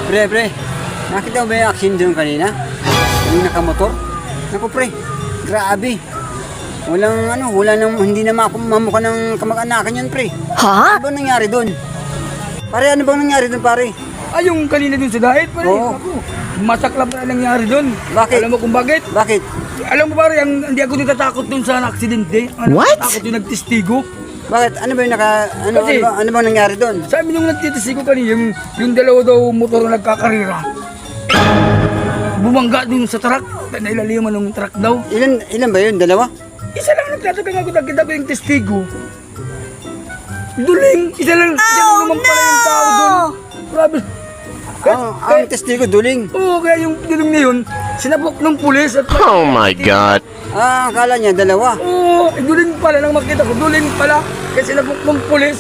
Pre, nakita mo ba yung action doon kanina? Yung nakamotor? Naku pre, grabe. Hindi na mamukha ng kamag-anakan yan pre. Ha? Ano bang nangyari doon? Pare, ano bang nangyari doon pare? Ay, yung kanina dun sa dahit, pare. Oo. Ako, masaklap na nangyari dun. Bakit? Alam mo kung bakit? Bakit? Alam mo pare, hindi ako natatakot dun sa aksidente. What? Natatakot yung nagtestigo. Bakit? Ano ba yung Kasi- ano bang nangyari doon? Sabi nung nagtitestigo kanina, yung dalawa daw motor na nagkakarira. Bumangga dun sa truck. Nailaliman ng truck daw. Ilan ba yun? Dalawa? Isa lang nagtatagang ako, nakita ko yung testigo. Duling! Isa lang naman pala yung tao dun. Grabe. Ang testigo, duling. Oo, kaya yung duling na yun, sinabok ng pulis at... Oh my God. Akala niya dalawa. Oo, duling pala nang makita ko, duling pala. Kasi sinabok ng pulis.